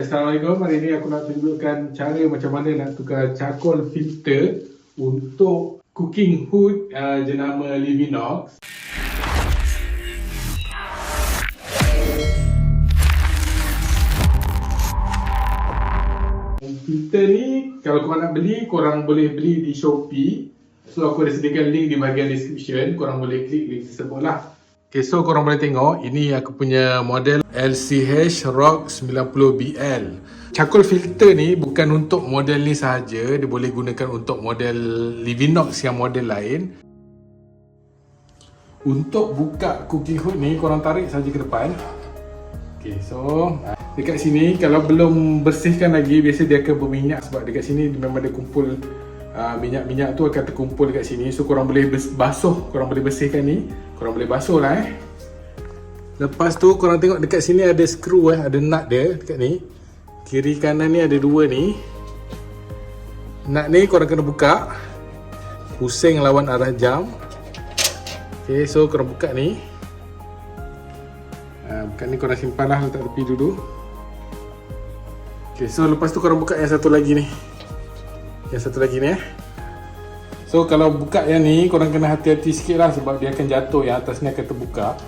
Assalamualaikum, hari ini aku nak tunjukkan cara macam mana nak tukar charcoal filter untuk cooking hood jenama Livinox. Filter ni kalau korang nak beli, korang boleh beli di Shopee. So aku ada sediakan link di bahagian description, korang boleh klik link tersebut lah. Okay, so korang boleh tengok, ini aku punya model LCH Rock 90BL. Charcoal filter ni bukan untuk model ni sahaja, dia boleh gunakan untuk model Livinox yang model lain. Untuk buka cooking hood ni, korang tarik saja ke depan. Okay, so dekat sini kalau belum bersihkan lagi, biasa dia akan berminyak sebab dekat sini memang ada kumpul minyak-minyak tu akan terkumpul dekat sini. So korang boleh basuh, korang boleh bersihkan ni, korang boleh basuh lah Lepas tu korang tengok dekat sini ada skru ada nut dia dekat ni. Kiri kanan ni ada dua ni. Nut ni korang kena buka, pusing lawan arah jam. Okay, so korang buka ni. Buka ni korang simpan lah, letak tepi dulu. Okay, so lepas tu korang buka yang satu lagi ni. Yang satu lagi ni So kalau buka yang ni, korang kena hati-hati sikit lah sebab dia akan jatuh, yang atas ni akan terbuka.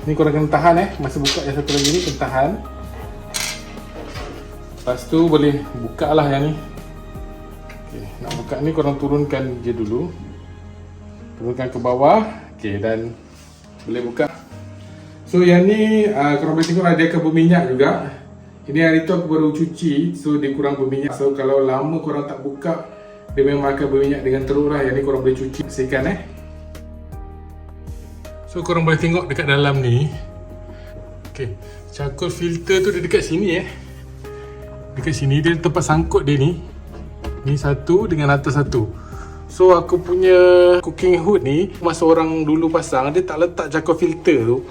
Ni korang kena tahan masa buka yang satu lagi ni, kena tahan. Lepas tu boleh buka lah yang ni. Okay, nak buka ni korang turunkan je dulu. Turunkan ke bawah. Okay, dan boleh buka. So yang ni korang boleh tengok dia akan berminyak juga. Ini hari tu aku baru cuci, so dia kurang berminyak. So kalau lama korang tak buka, dia memang akan berminyak dengan teruk lah. Yang ni korang boleh cuci, bersihkan So korang boleh tengok dekat dalam ni. Okay, charcoal filter tu dia dekat sini Dekat sini dia tempat sangkut dia ni. Ni satu dengan atas satu. So aku punya cooking hood ni, masa orang dulu pasang, dia tak letak charcoal filter tu.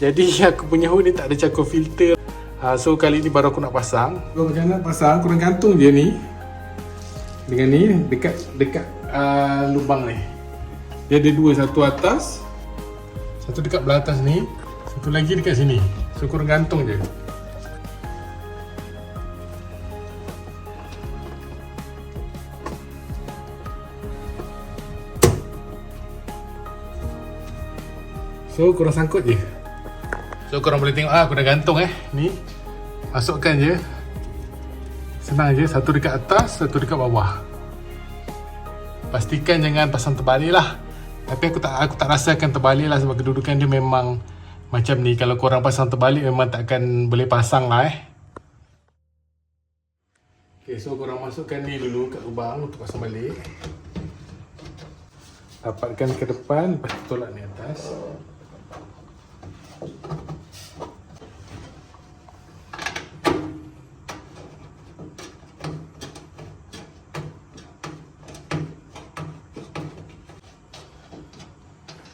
Jadi aku punya hood ni tak ada charcoal filter. So kali ni baru aku nak pasang. So macam nak pasang, korang gantung je ni dengan ni dekat lubang ni. Dia ada dua, satu atas, satu dekat belah atas ni, satu lagi dekat sini. So korang gantung je. So korang sangkut je. So korang boleh tengok aku dah gantung ni. Masukkan je. Senang je, satu dekat atas, satu dekat bawah. Pastikan jangan pasang terbalik lah. Tapi aku tak rasakan terbalik lah sebab kedudukan dia memang macam ni. Kalau korang pasang terbalik memang takkan boleh pasang lah Okay, so korang masukkan ni dulu kat lubang untuk pasang balik. Rapatkan ke depan, lepas tu tolak ni atas.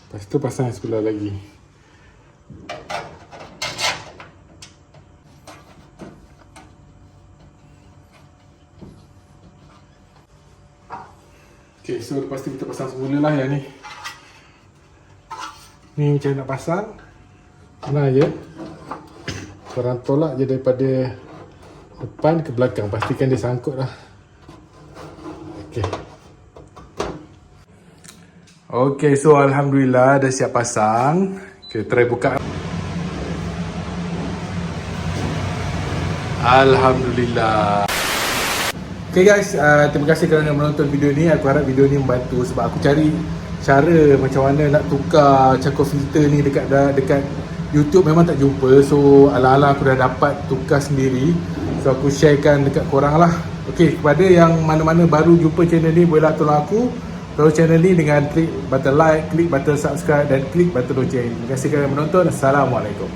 Lepas tu pasang sebelah lagi. Okay, so lepas tu kita pasang semula lah yang ni. Ni macam nak pasang, senang je. Korang tolak je daripada depan ke belakang. Pastikan dia sangkut lah. Okay. Okay, so Alhamdulillah dah siap pasang. Okay, try buka. Alhamdulillah. Okay guys, terima kasih kerana menonton video ni. Aku harap video ni membantu sebab aku cari cara macam mana nak tukar charcoal filter ni dekat YouTube memang tak jumpa. So ala-ala aku dah dapat tukar sendiri. So aku sharekan dekat korang lah. Okay, kepada yang mana-mana baru jumpa channel ni, bolehlah tolong aku follow channel ni dengan klik button like, klik button subscribe dan klik button loceng. Terima kasih kerana menonton. Assalamualaikum.